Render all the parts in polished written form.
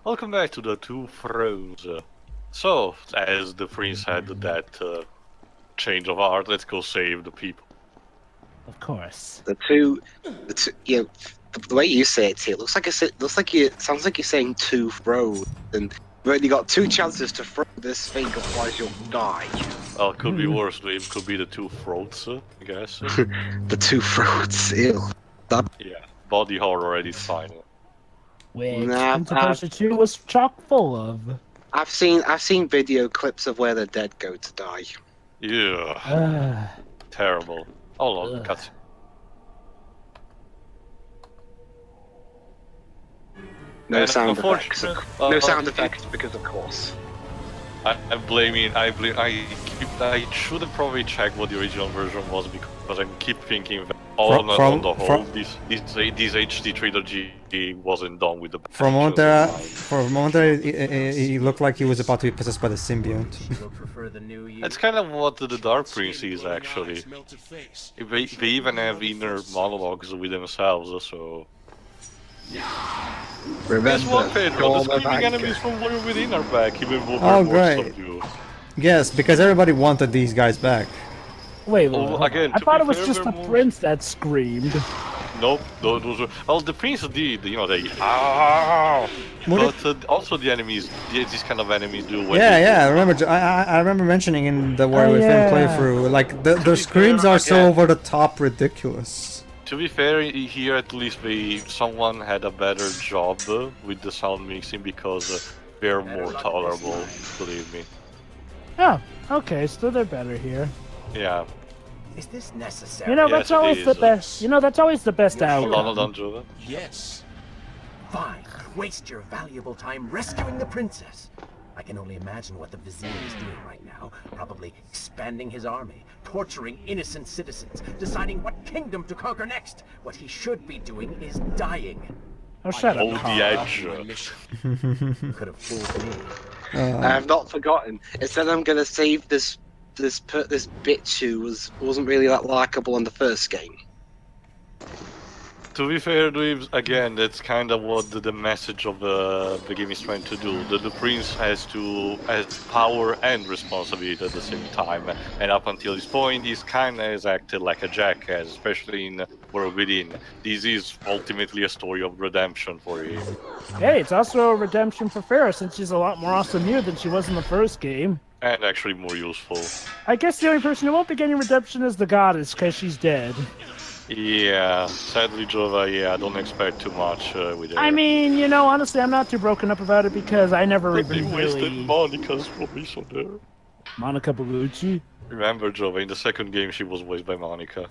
Welcome back to the Two Thrones. So, as the prince had that change of heart, let's go save the people. Of course. The two, you know, the way you say it here looks like sounds like you're saying two throws, and you've only got two chances to throw this thing, otherwise you'll die. Well, it could be worse. It could be the two throats, I guess. The two throats, ew. Yeah, body horror already fine. Which Nah, Prince of Persia 2 was chock full of. I've seen video clips of where the dead go to die. Yeah, terrible. Oh, look, cuts. No sound effects. No sound effects because of course. I should have probably checked what the original version was because I keep thinking that on the whole, this HD trilogy wasn't done with the. For a moment there, it looked like he was about to be possessed by the symbiote. That's kind of what the Dark Prince is actually. They even have inner monologues with themselves, so. Guess what, Pedro? The screaming enemies from Warrior Within are back, even though Oh, they're great. subdued. Yes, because everybody wanted these guys back. Wait, Again, I to thought be it was fair, just they're the more- prince that screamed. Nope, those were. Well, the prince did, they. Ah! But also the enemies, these kind of enemies do. When Yeah, I remember mentioning in the War Within playthrough, like the screams are so over the top ridiculous. To be fair, here at least someone had a better job with the sound mixing because they're more tolerable, believe me. Oh, okay, so they're better here. Yeah. Is this necessary? You know, Yes, that's it always the is. best. You know, that's always the best outcome. Hold on, Jova. Yes. Fine. Waste your valuable time rescuing the princess. I can only imagine what the vizier is doing right now. Probably expanding his army, torturing innocent citizens, deciding what kingdom to conquer next. What he should be doing is dying. Oh, shut Hold up. the edge. Could have fooled me. I have not forgotten. It said I'm gonna save this bitch who wasn't really that likable in the first game. To be fair, Dweebs, again, that's kind of what the message of the game is trying to do. The prince has power and responsibility at the same time, and up until this point, he's kind of has acted like a jackass, especially in World Within. This is ultimately a story of redemption for him. Hey, it's also a redemption for Farah since she's a lot more awesome here than she was in the first game. And actually more useful. I guess the only person who won't be getting redemption is the goddess because she's dead. Yeah, sadly, Jova, I don't expect too much with her. I mean, you know, honestly, I'm not too broken up about it because I never But they even wasted really... Monica's voice on there. Monica Bellucci? Remember, Jova, in the second game she was voiced by Monica.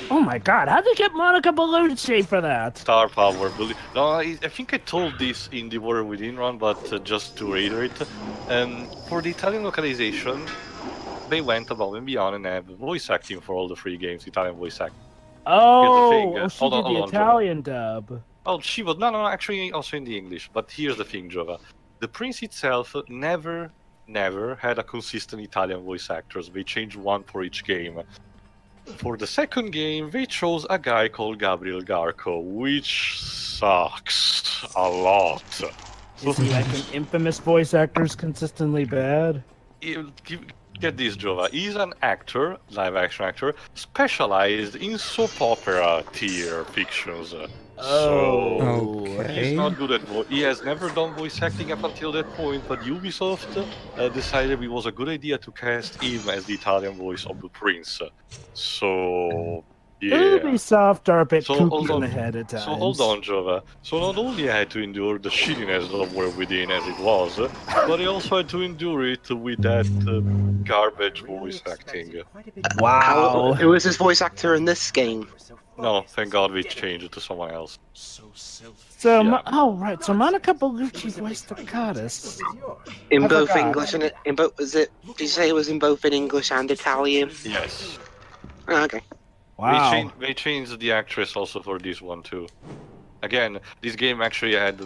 Oh my god, how'd they get Monica Bellucci for that? Star power. No, I think I told this in the War Within run, but just to reiterate, for the Italian localization, they went above and beyond and have voice acting for all the 3 games, Italian voice acting. Oh, thing, she hold did on, the hold on, Italian dub. Oh, she was no, actually also in the English. But here's the thing, Jova. The Prince itself never had a consistent Italian voice actors. They changed one for each game. For the second game, they chose a guy called Gabriel Garco, which sucks a lot. Is he like an infamous voice actor who's consistently bad? Get this, Jova. He's an actor, live-action actor, specialized in soap opera tier fictions. So Okay. he's not good at voice. He has never done voice acting up until that point, but Ubisoft decided it was a good idea to cast him as the Italian voice of the prince. So yeah. Ubisoft are a bit hold kooky in on. the head at times. So hold on, Jova. So not only I had to endure the shittiness of War Within as it was, but I also had to endure it with that garbage voice acting. Wow. Who was his voice actor in this game? No, thank God we changed it to someone else. So, Yeah. oh right, so Monica Bellucci voiced the goddess. In I both forgot. English and in both did you say it was in both in English and Italian? Yes. Oh, okay. Wow. They changed the actress also for this one too. Again, this game actually had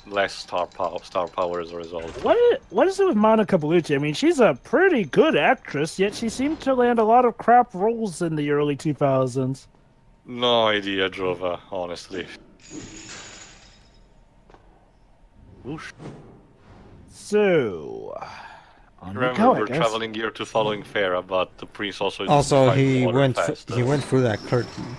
less star power as a result. What is it with Monica Bellucci? I mean, she's a pretty good actress, yet she seemed to land a lot of crap roles in the early 2000s. No idea, Jova, honestly. Whoosh. So, on we Remember, go, I we're guess. traveling here to following Farah, but the prince also needs Also, to find he water went faster. he went through that curtain.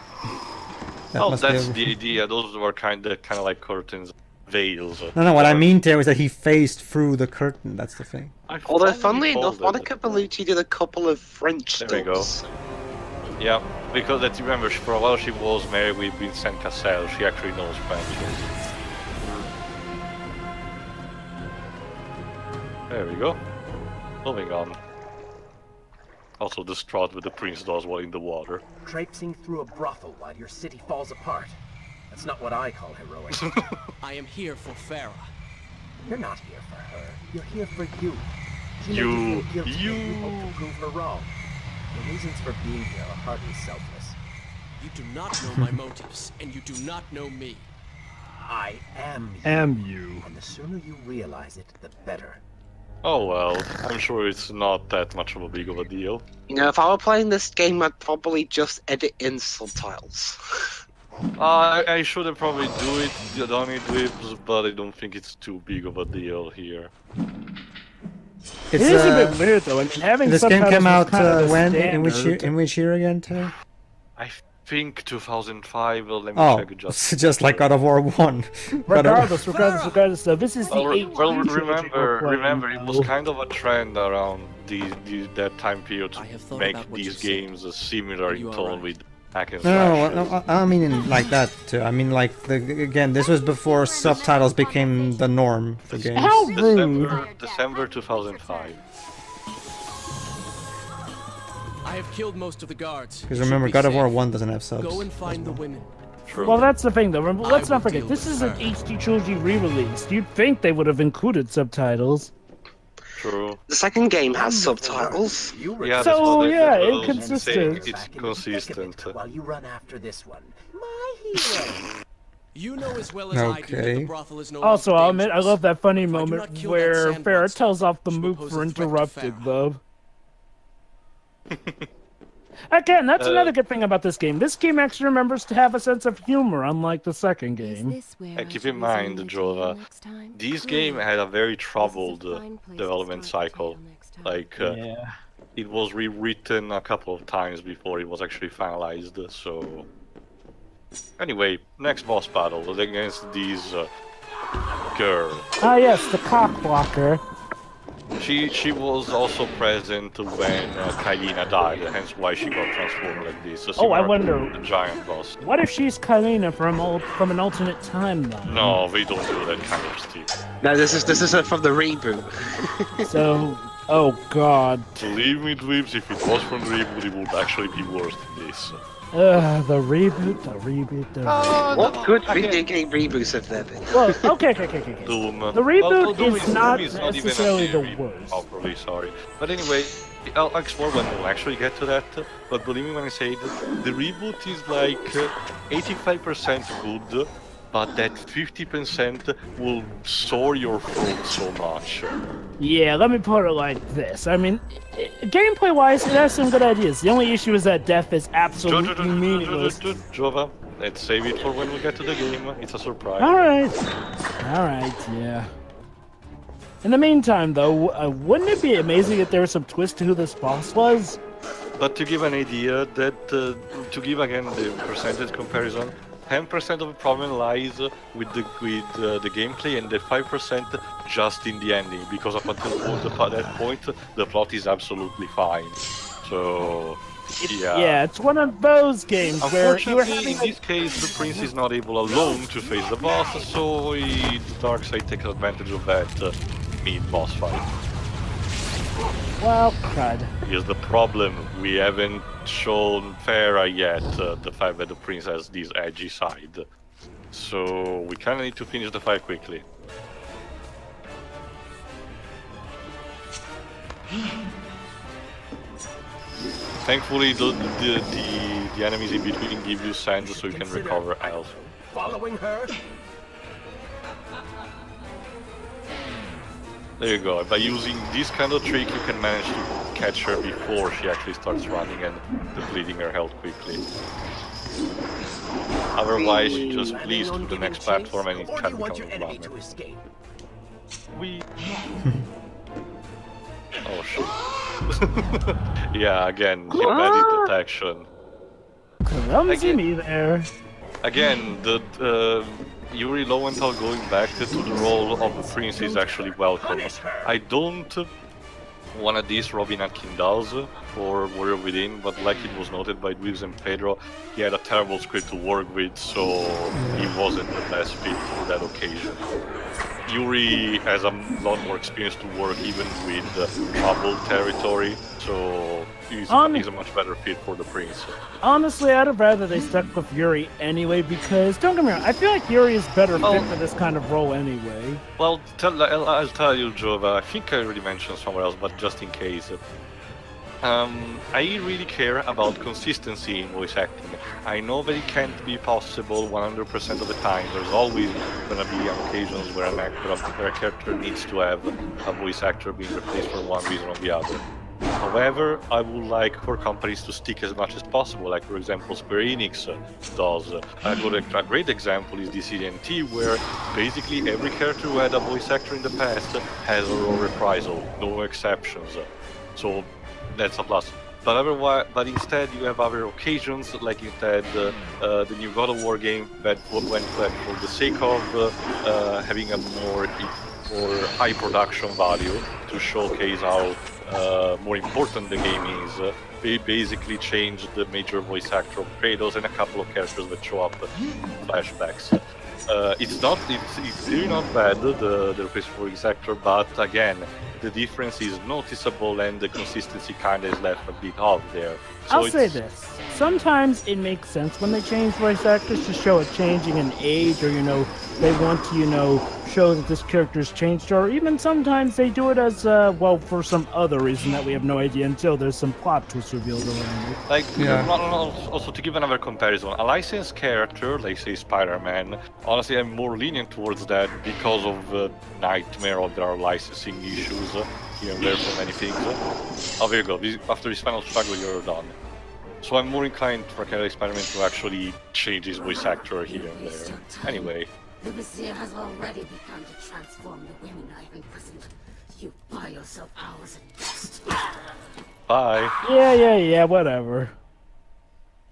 That Oh, must be that's a- the idea. Those were kind of like curtains, veils. No, what I mean there is that he phased through the curtain. That's the thing. Although, funnily enough, Monica Bellucci did a couple of French There we go. stunts. Yeah, because let's remember, for a while she was married with Vincent Cassel. She actually knows French. There we go. Moving on. Also distraught with the prince does while in the water. Traipsing through a brothel while your city falls apart. That's not what I call heroic. I am here for Farah. You're not here for her. You're here for you. She may You- feel guilty, you- and you hope to prove her wrong. The reasons for being here are hardly selfless. You do not know my motives, and you do not know me. I am you. Am you? And the sooner you realize it, the better. Oh well, I'm sure it's not that much of a big of a deal. You know, if I were playing this game, I'd probably just edit in subtitles. I should have probably do it, done it with, but I don't think it's too big of a deal here. It is a bit weird though. I mean, having This game subtitles came was out kind of the when? In standard. which year again, Terry? I think 2005. Well, let me Oh, check just. just like God of War 1. Regardless, though, this is the Well, 18th trilogy we're playing remember, it was now. kind of a trend around that time period I have to thought make about what these you said, games similar and in you are tone right. with hack and No, slashes. no, I don't mean in like that too. I mean like again, this was before subtitles became the norm for games. How rude! December 2005. I have killed most of the guards. Because You should remember, be God of War safe. 1 doesn't have subs. Go and find the women. True. Well, that's the thing, though. Remember, let's I not will forget, deal this with is an her. HD trilogy re-release. You'd think they would have included subtitles. True. The second game has Wonderful subtitles. work. You Yeah, So, that's what yeah, I was inconsistent. saying. Back It's in the thick of consistent. it While you run after this one. My hero. You know as well as I do that Okay. the brothel is no Also, longer I'll admit, I dangerous. love that funny If I do moment not kill where that sand Farah monster, tells off the she will mook pose for a threat to interrupting Farah. them. Again, that's Uh, another good thing about this game. This game actually remembers to have a sense of humor, unlike the second game. Keep in mind, Jova, this game had a very troubled development cycle. Like, Yeah. it was rewritten a couple of times before it was actually finalized, so... Anyway, next boss battle was against this girl. Ah, yes, the cock blocker. She was also present when Kailina died, hence why she got transformed like this. So Oh, I similar wonder- to the giant boss. What if she's Kailina from an alternate timeline? No, we don't do that kind of stuff. No, this is from the reboot. So, oh god. Believe me, Dweebs, if it was from the reboot, it would actually be worse than this. The reboot, the reboot, the reboot. What good video game reboots have there been? Well, okay. Doom. The reboot Doom is not Doom is not even a necessarily the reboot worst. properly, sorry. But anyway, I'll explore when we'll actually get to that. But believe me when I say that the reboot is like 85% good, but that 50% will soar your throat so much. Yeah, let me put it like this. I mean, gameplay-wise, it has some good ideas. The only issue is that death is absolutely meaningless. Jova, let's save it for when we get to the game. It's a surprise. Alright, yeah. In the meantime, though, wouldn't it be amazing if there was some twist to who this boss was? But to give an idea, that to give again the percentage comparison, 10% of the problem lies with the gameplay, and the 5% just in the ending. Because up until that point, the plot is absolutely fine. So Yeah, it's one of those games where you were unfortunately, in this case, the prince is not able alone to face the boss, so the dark side takes advantage of that mid-boss fight. well, crud. Here's the problem, we haven't shown Farah yet the fact that the prince has this edgy side. So we kinda need to finish the fight quickly. Thankfully the enemies in between give you sands so you can recover health. Following her? There you go. By using this kind of trick, you can manage to catch her before she actually starts running and depleting her health quickly. Otherwise, you just Planning please on to the giving next chase, platform and it or do can you want become your a enemy bummer. to escape? Oh shit. Yeah, again, embedded detection. Clumsy me there. Again, the Yuri Lowenthal going back to the role of the prince is actually welcome. I don't want to diss Robin Atkin does for Warrior Within, but like it was noted by Dweebs and Pedro, he had a terrible script to work with, so he wasn't the best fit for that occasion. Yuri has a lot more experience to work even with troubled territory, so he's a much better fit for the prince. Honestly, I'd have rather they stuck with Yuri anyway, because don't get me wrong, I feel like Yuri is better fit for this kind of role anyway. Well, I'll tell you, Jova, I think I already mentioned somewhere else, but just in case. I really care about consistency in voice acting. I know that it can't be possible 100% of the time. There's always gonna be occasions where a character needs to have a voice actor being replaced for one reason or the other. However, I would like for companies to stick as much as possible, like for example Square Enix does. A great example is DCNT, where basically every character who had a voice actor in the past has a role reprisal, no exceptions. So that's a plus. But instead you have other occasions, like instead the new God of War game that went for the sake of having a more high production value to showcase how more important the game is. They basically changed the major voice actor of Kratos and a couple of characters that show up in flashbacks. It's really not bad, the replacement for voice actor, but again, the difference is noticeable and the consistency kind of is left a bit off there. So I'll say this. Sometimes it makes sense when they change voice actors to show a changing in age, or, they want to, show that this character's changed, or even sometimes they do it as, for some other reason that we have no idea until there's some plot twists revealed around it. Also to give another comparison, a licensed character, like say Spider-Man, honestly I'm more lenient towards that because of the nightmare of their licensing issues here and there for many things. Oh, there you go. After this final struggle, you're done. So I'm more inclined for a character like Spider-Man to actually change his voice actor here and there. Anyway. The Vizier has already begun to transform the women I have imprisoned. You buy yourself hours at best. Bye. Yeah, whatever.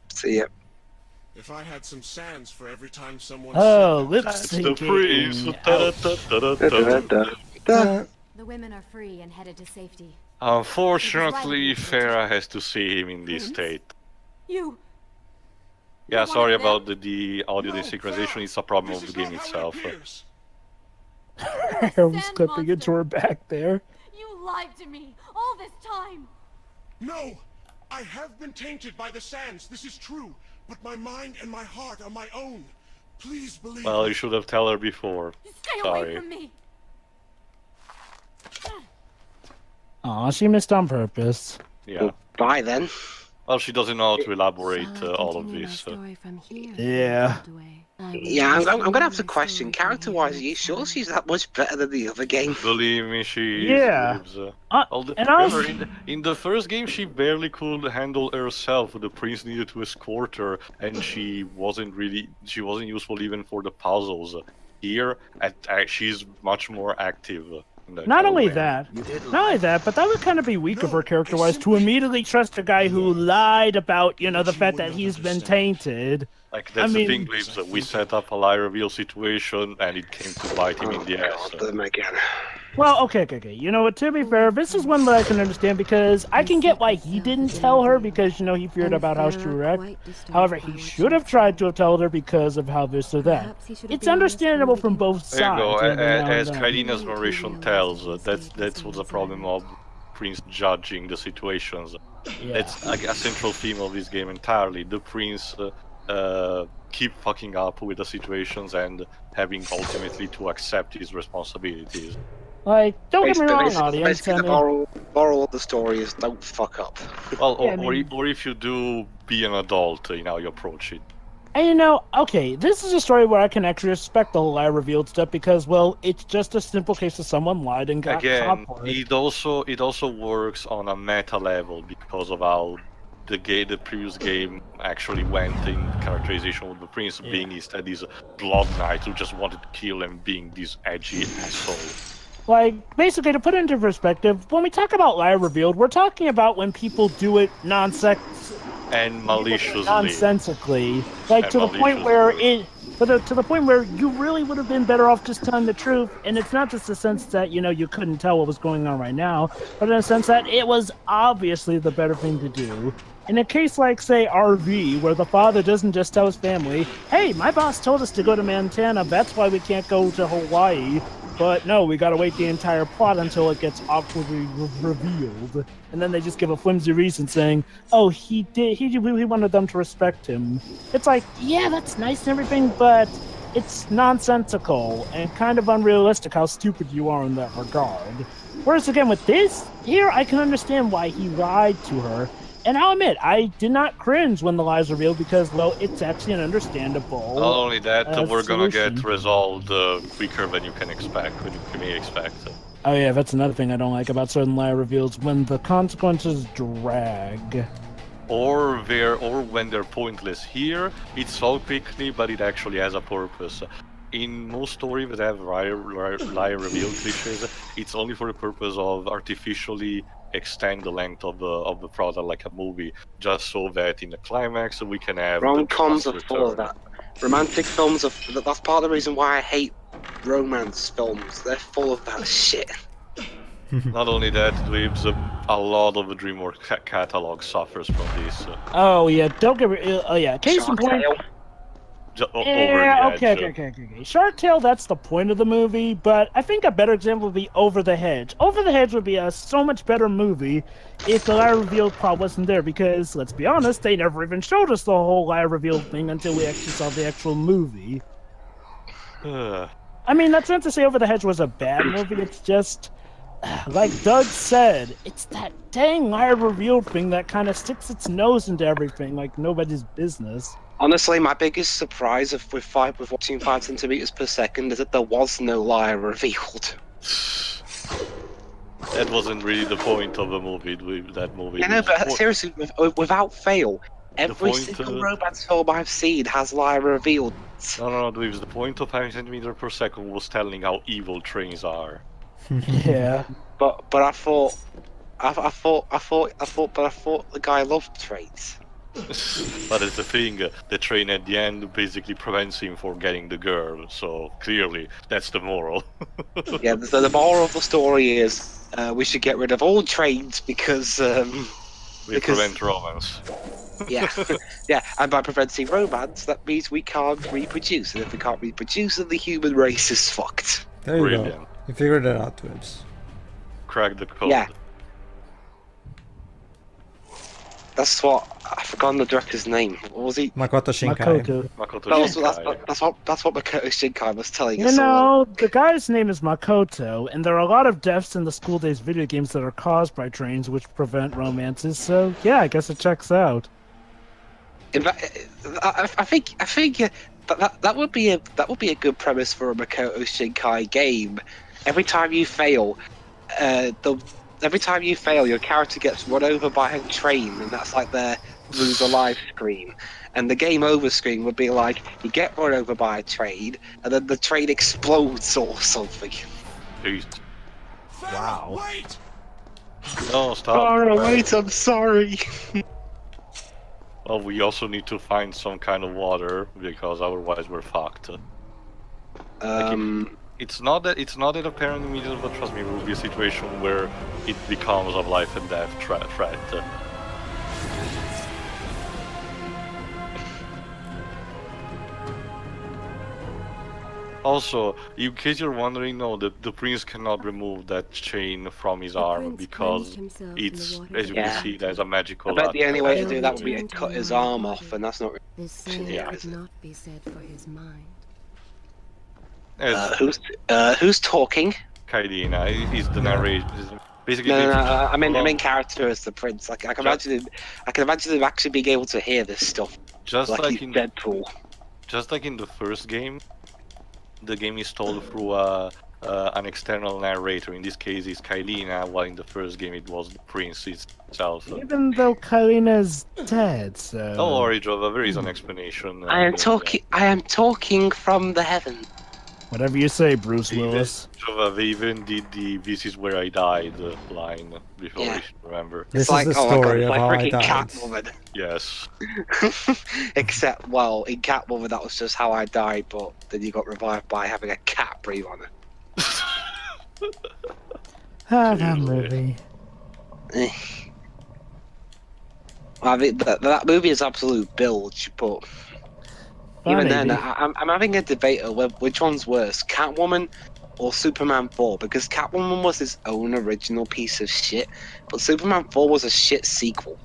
See ya. If I had some sands for every time someone lip The syncing. priest. The women are free and headed to safety. Unfortunately, Farah has to see him in this state. You. Yeah, sorry about the audio desynchronization. It's a problem of the game itself. I was clipping into her back there. You lied to me all this time. No! I have been tainted by the sands, this is true. But my mind and my heart are my own. Please believe Well, me. you should have told her before. Stay Sorry. away from me. Aw, she missed on purpose. Yeah. Bye then. Well, she doesn't know how to elaborate all of this. Yeah. Yeah, I'm gonna have to question, character-wise, are you sure she's that much better than the other game? Believe me, she Yeah. is. And I In the first game, she barely could handle herself. The prince needed to escort her, and she wasn't useful even for the puzzles. Here, she's much more active. Not only that, but that would kind of be weak of her character-wise to immediately trust a guy who lied about, the fact that he's been tainted. Like, that's the thing, Glibs. We set up a lie reveal situation, and it came to bite him in the ass. Them again. Well, okay. You know what, to be fair, this is one that I can understand, because I can get why he didn't tell her, because, he feared about how she would react. However, he should have tried to have told her because of how this or that. It's understandable from both sides. There you go. As Kailina's narration tells, that's what's the problem of Prince judging the situations. Yeah. That's a central theme of this game entirely. The Prince keep fucking up with the situations and having ultimately to accept his responsibilities. Like, don't get me wrong, audience. Basically, the moral of the story is don't fuck up. Well, Yeah, or if you do, be an adult in how you approach it. And okay, this is a story where I can actually respect the whole lie revealed stuff because, well, it's just a simple case of someone lied and got Again, caught for it. it also works on a meta level because of how the previous game actually went in characterization of the prince being instead this blood knight who just wanted to kill and being this edgy asshole. Like, basically, to put it into perspective, when we talk about lie revealed, we're talking about when people do it And maliciously. nonsensically, like And to the point where maliciously. to the point where you really would have been better off just telling the truth. And it's not just the sense that you couldn't tell what was going on right now, but in a sense that it was obviously the better thing to do. In a case like, say, RV, where the father doesn't just tell his family, "Hey, my boss told us to go to Montana. That's why we can't go to Hawaii." But no, we gotta wait the entire plot until it gets awkwardly revealed, and then they just give a flimsy reason saying, "Oh, he wanted them to respect him." It's like, yeah, that's nice and everything, but it's nonsensical and kind of unrealistic how stupid you are in that regard. Whereas again, with this here, I can understand why he lied to her. And I'll admit, I did not cringe when the lies were revealed because, well, it's actually an understandable. Not only that, we're gonna solution. get resolved quicker than you can expect, when you may expect. Oh yeah, that's another thing I don't like about certain lie reveals, when the consequences drag. Or when they're pointless. Here, it's solved quickly, but it actually has a purpose. In most stories that have lie reveal cliches, it's only for the purpose of artificially extend the length of the product, like a movie, just so that in the climax we can have Rom-coms are full of that. Romantic films that's part of the reason why I hate romance films. They're full of that shit. Not only that, Dweebs, a lot of the DreamWorks catalog suffers from this. Oh yeah, don't get me. Oh yeah, case in point. Yeah, okay. Shark Tale, that's the point of the movie, but I think a better example would be Over the Hedge. Over the Hedge would be a so much better movie if the lie reveal plot wasn't there, because, let's be honest, they never even showed us the whole lie reveal thing until we actually saw the actual movie. I mean, that's not to say Over the Hedge was a bad movie, it's just, like Doug said, it's that dang lie reveal thing that kind of sticks its nose into everything like nobody's business. Honestly, my biggest surprise with watching 5 centimeters per second is that there was no lie revealed. That wasn't really the point of the movie. That movie. Yeah, no, but seriously, without fail, every single romance film I've seen has lie revealed. No, Dweebs. The point of 5 centimeters per second was telling how evil trains are. Yeah. But I thought the guy loved trains. But it's the thing, the train at the end basically prevents him from getting the girl, so clearly that's the moral. Yeah, so the moral of the story is we should get rid of all trains because prevent romance. Yeah, yeah, and by preventing romance, that means we can't reproduce, and if we can't reproduce, then the human race is fucked. There you go. You figured it out, Twibs. Crack the code. Yeah. That's what I've forgotten the director's name. What was he? Makoto Shinkai. That's what Makoto Shinkai was telling us. You know, the guy's name is Makoto, and there are a lot of deaths in the school days video games that are caused by trains which prevent romances. So yeah, I guess it checks out. In fact, I think that would be a good premise for a Makoto Shinkai game. Every time you fail, your character gets run over by a train, and that's like their lose alive screen. And the game over screen would be like, you get run over by a train, and then the train explodes or something. Wow. Wait! No, stop. Oh, wait, I'm sorry. Well, we also need to find some kind of water, because otherwise we're fucked. It's not that apparent immediately, but trust me, it will be a situation where it becomes a life and death threat. Also, in case you're wondering, no, the prince cannot remove that chain from his arm because it's, as you can see, there's a magical. I bet the only way to do that would be to cut his arm off, and that's not. The same could not be said for his mind. Who's talking? Kaidina, he's the narrator. Basically, no, I mean character as the prince. Like I can imagine him actually being able to hear this stuff. Just like in Deadpool. Just like in the first game, the game is told through an external narrator. In this case, it's Kailina, while in the first game it was the prince itself. Even though Kailina's dead, so. Don't worry, Jova. There is an explanation. I am talking from the heavens. Whatever you say, Bruce Willis. They even did the "This is where I died" line before. Yeah. We should remember. This It's like, is the oh my story God, of how like I freaking died. Catwoman. Yes. Except, well, in Catwoman, that was just how I died, but then you got revived by having a cat breathe on it. That movie. I mean, that movie is absolute bilge, but even then, I'm having a debate of which one's worse, Catwoman or Superman 4, because Catwoman was its own original piece of shit, but Superman 4 was a shit sequel.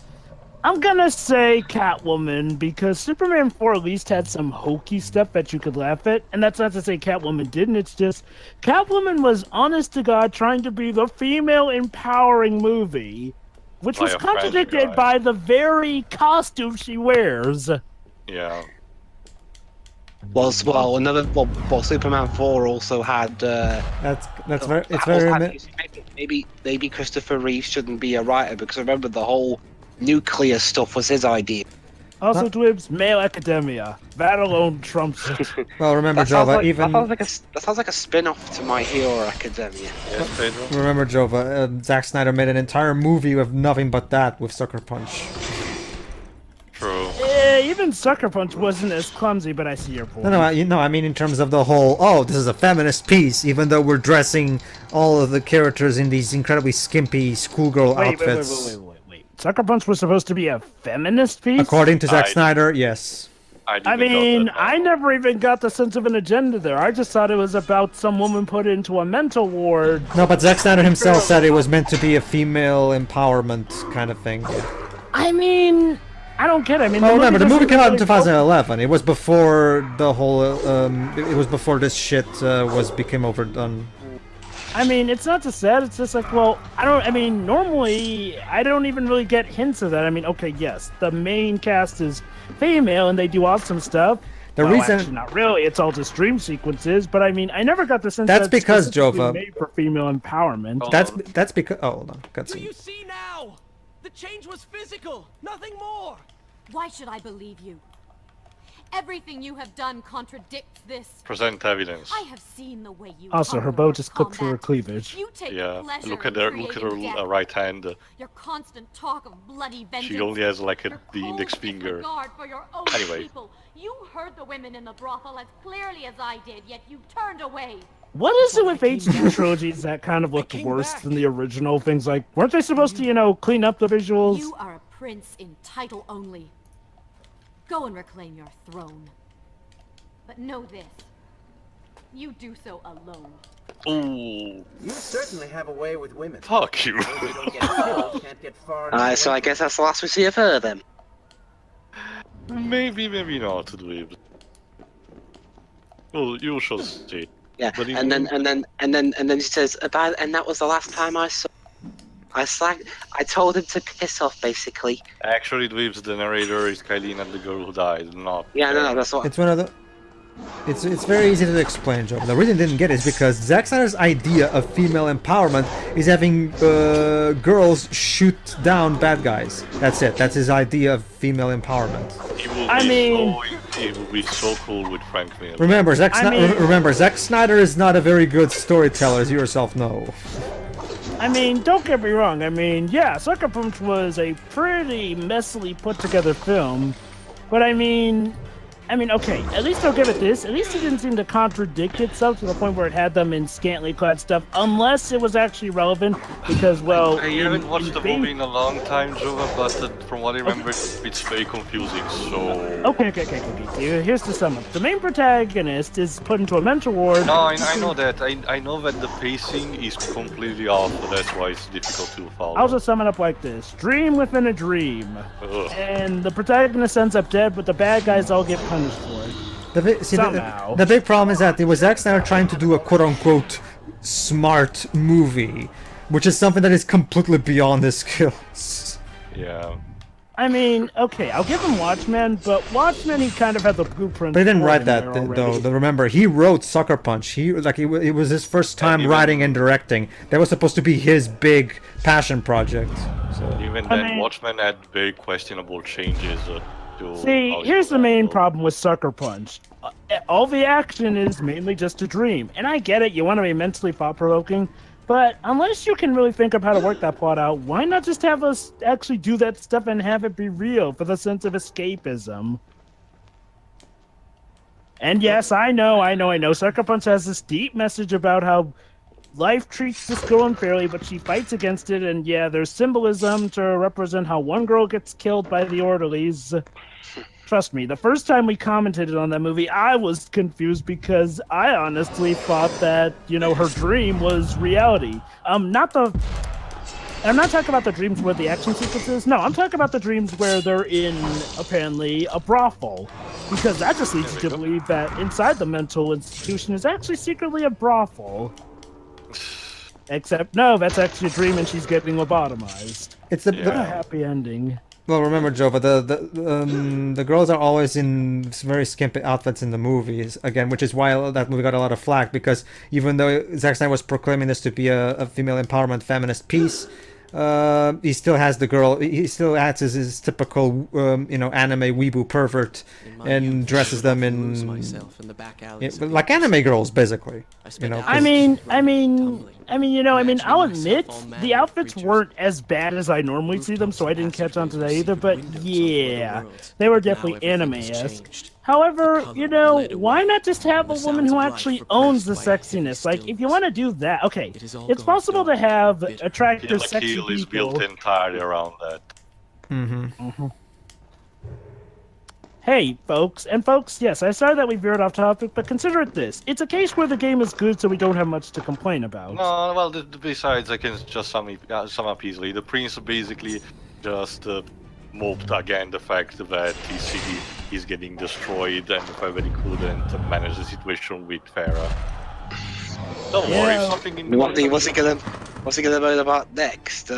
I'm gonna say Catwoman because Superman 4 at least had some hokey stuff that you could laugh at, and that's not to say Catwoman didn't. It's just Catwoman was honest to God trying to be the female empowering movie, which By was a French contradicted guy. by the very costume she wears. Yeah. Well, Superman 4 also had. That's very. It's also very. had- maybe Christopher Reeve shouldn't be a writer because remember the whole nuclear stuff was his idea. Also, Dwibs, male academia. That alone trumps it. Well, remember, That sounds Jova. like, Even that sounds like a spin-off to My Hero Academia. Yes, Pedro. remember, Jova. Zack Snyder made an entire movie with nothing but that with Sucker Punch. True. Even Sucker Punch wasn't as clumsy, but I see your point. No, I mean in terms of the whole. Oh, this is a feminist piece, even though we're dressing all of the characters in these incredibly skimpy schoolgirl outfits. Wait. Sucker Punch was supposed to be a feminist piece? According to Zack I- Snyder, yes. I didn't know mean, that. I never even got the sense of an agenda there. I just thought it was about some woman put into a mental ward. No, but Zack Snyder himself said it was meant to be a female empowerment kind of thing. I mean, I don't get it. I mean, Well, remember, the movie came out in really 2011. It was before the whole. It was before this shit became overdone. I mean, it's not just that. It's just like, well, normally, I don't even really get hints of that. I mean, okay, yes, the main cast is female and they do awesome stuff. The Well, reason- actually, not really. It's all just dream sequences. But I mean, I never got the sense That's that because, specifically Jova- made for female empowerment. That's because. Oh, hold on. Do Cutscene. you see now? The change was physical, nothing more. Why should I believe you? Everything you have done contradicts this. Present evidence. I have seen the way you Also, her hunger bow for just clipped through her combat. cleavage. You take Yeah. pleasure Look in at her creating death. right hand. Your constant talk of bloody vengeance. She only has like Your the index cold finger. disregard for your own Anyway. people. You heard the women in the brothel as clearly as I did, yet you turned away. What is it with HD trilogies that kind of look worse than the original? Things like, weren't they supposed to, clean up the visuals? You are a prince in title only. Go and reclaim your throne. But know this. You do so alone. Ooh. You certainly have a way with women. Fuck you. Those who don't get killed can't get far enough So away I guess that's the last we see of her then. Maybe not, Dweeb. Well, you shall see. Yeah, But and then she says, and that was the last time I saw. I told him to piss off, basically. Actually, Dweebs, the narrator is Kylina, the girl who died, not. Yeah, no, that's what. It's one of the. It's very easy to explain, Joe. The reason I didn't get it is because Zack Snyder's idea of female empowerment is having girls shoot down bad guys. That's it. That's his idea of female empowerment. It would be so cool with Frank Miller. Remember, Zack Snyder is not a very good storyteller, as you yourself know. I mean, don't get me wrong. I mean, yeah, Sucker Punch was a pretty messily put together film, but I mean, okay, at least I'll give it this. At least it didn't seem to contradict itself to the point where it had them in scantily clad stuff, unless it was actually relevant, because, well... I haven't watched the movie in a long time, Jova, but from what I remember, it's very confusing, so... Okay. Here's the sum up. The main protagonist is put into a mental ward... No, I know that. I know that the pacing is completely off, so that's why it's difficult to follow. I'll just sum it up like this. Dream within a dream. Ugh. And the protagonist ends up dead, but the bad guys all get punished for it. Somehow. The big problem is that it was Zack Snyder trying to do a quote-unquote smart movie, which is something that is completely beyond his skills. Yeah. I mean, okay, I'll give him Watchmen, but Watchmen, he kind of had the blueprint. They didn't for write him that there though. already. Remember, he wrote Sucker Punch. It was his first time writing and directing. That was supposed to be his big passion project. So Even then, Watchmen had very questionable changes. to. See, how here's to the main handle. problem with Sucker Punch. All the action is mainly just a dream. And I get it, you want to be mentally thought-provoking, but unless you can really think of how to work that plot out, why not just have us actually do that stuff and have it be real for the sense of escapism? And yes, I know, Sucker Punch has this deep message about how life treats this girl unfairly, but she fights against it, and yeah, there's symbolism to represent how one girl gets killed by the orderlies. Trust me, the first time we commented on that movie, I was confused because I honestly thought that, her dream was reality. I'm not talking about the dreams where the action sequences. No, I'm talking about the dreams where they're in, apparently, a brothel. Because that just leads you to believe that inside the mental institution is actually secretly a brothel. Except, no, that's actually a dream and she's getting lobotomized. It's What a happy ending. Well, remember, Joe, but the girls are always in very skimpy outfits in the movies, again, which is why that movie got a lot of flack, because even though Zack Snyder was proclaiming this to be a female empowerment feminist piece, he still has the girl, he still acts as his typical, anime weeaboo pervert and dresses them in, like anime girls, basically. I'll admit the outfits weren't as bad as I normally see them, so I didn't catch on to that either, but yeah, they were definitely anime-esque. However, why not just have a woman who actually owns the sexiness? Like, if you want to do that, okay, it's possible to have attractive, sexy people. Is built entirely around that. Mm-hmm. Hey, folks, yes, I sorry that we veered off topic, but consider it this. It's a case where the game is good, so we don't have much to complain about. No, well, besides, I can just sum up easily. The prince basically just moped again the fact that his city is getting destroyed and the fact that he couldn't manage the situation with Farah. Don't worry, something in What's he gonna moan about next?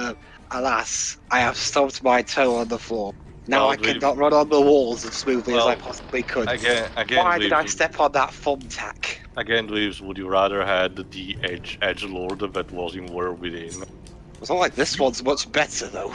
Alas, I have stubbed my toe on the floor. Now I cannot run on the walls as smoothly as I possibly could. Again, why did I step on that thumbtack? Again, Dweebs, would you rather had the edge lord that was in War Within? It's not like this one's much better though.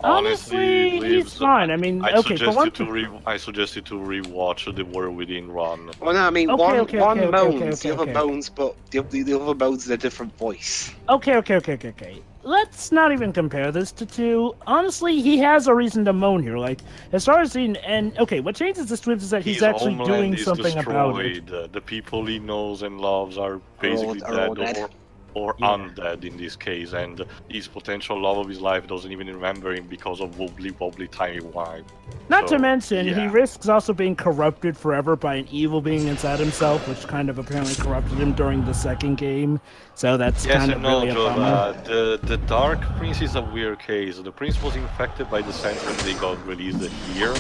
Honestly, he's fine. I mean, I okay, suggest for one I suggest you to rewatch the War Within run. Well, no, I mean, one moans, the other okay. moans, but the other moans in a different voice. Okay. Let's not even compare this to two. Honestly, he has a reason to moan here. Like, as far as what changes this twist is that he's actually doing something about it. The people he knows and loves are basically dead or undead in this case, and his potential love of his life doesn't even remember him because of wobbly tiny wine. Not to mention, he risks also being corrupted forever by an evil being inside himself, which kind of apparently corrupted him during the second game. So that's kind of really a bummer. The Dark Prince is a weird case. The Prince was infected by the Sands when they got released here,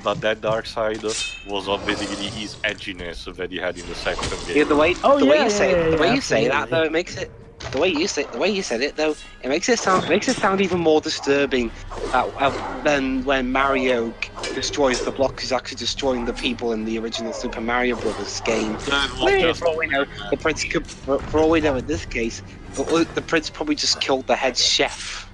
but that dark side was basically his edginess that he had in the second game. Yeah, the way you say that though, it makes it. The way you said it though, it makes it sound even more disturbing than when Mario destroys the block. He's actually destroying the people in the original Super Mario Brothers game. For all we know, the prince could. For all we know, in this case, the prince probably just killed the head chef.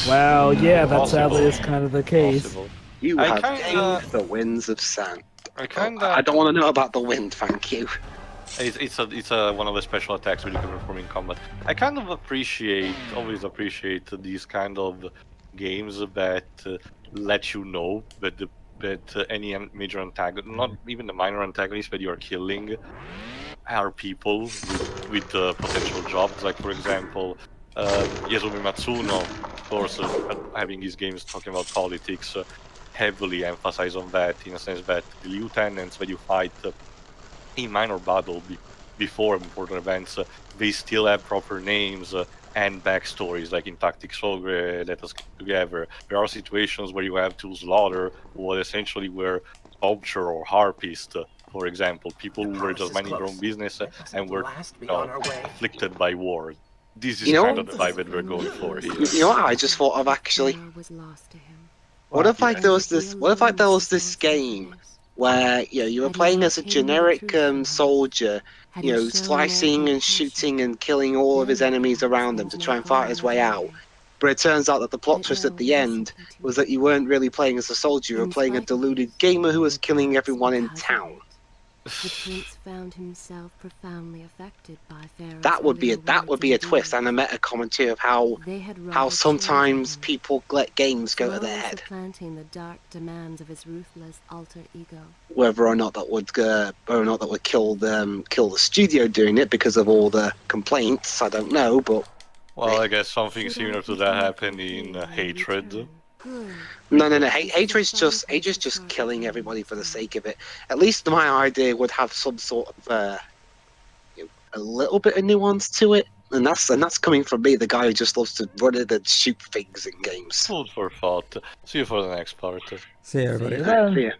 Well, yeah, that sadly is kind of the case. Possible. You have tamed the winds of sand. I don't want to know about the wind, thank you. It's one of the special attacks we can perform in combat. I kind of always appreciate these kind of games that let you know that any major antagonist, not even the minor antagonists that you are killing, are people with potential jobs. Like, for example, Yasumi Matsuno, of course, having his games talking about politics, heavily emphasize on that, in a sense that the lieutenants that you fight in minor battle before important events, they still have proper names and backstories, like in Tactics Ogre, Let Us Get Together. There are situations where you have to slaughter what essentially were sculpture or harpist, for example, people who were just minding their own business and were afflicted by war. This is kind of the vibe that we're going for here. You know what I just thought of actually? What if like there was this game where you were playing as a generic soldier, slicing and shooting and killing all of his enemies around him to try and fight his way out. But it turns out that the plot twist at the end was that you weren't really playing as a soldier, you were playing a deluded gamer who was killing everyone in town. The prince found himself profoundly affected by Farah's That would be a words twist and a deeds. meta commentary of how They had wrought how a change sometimes in him, people let games go to slowly their head. supplanting the dark demands of his ruthless alter ego. Whether or not that would kill the studio doing it because of all the complaints, I don't know. But Well, I guess something similar to that happened in Hatred. no. Hatred's just killing everybody for the sake of it. At least my idea would have some sort of a little bit of nuance to it, and that's coming from me, the guy who just loves to run it and shoot things in games. Food for thought. See you for the next part. See you, everybody. Yeah. See ya.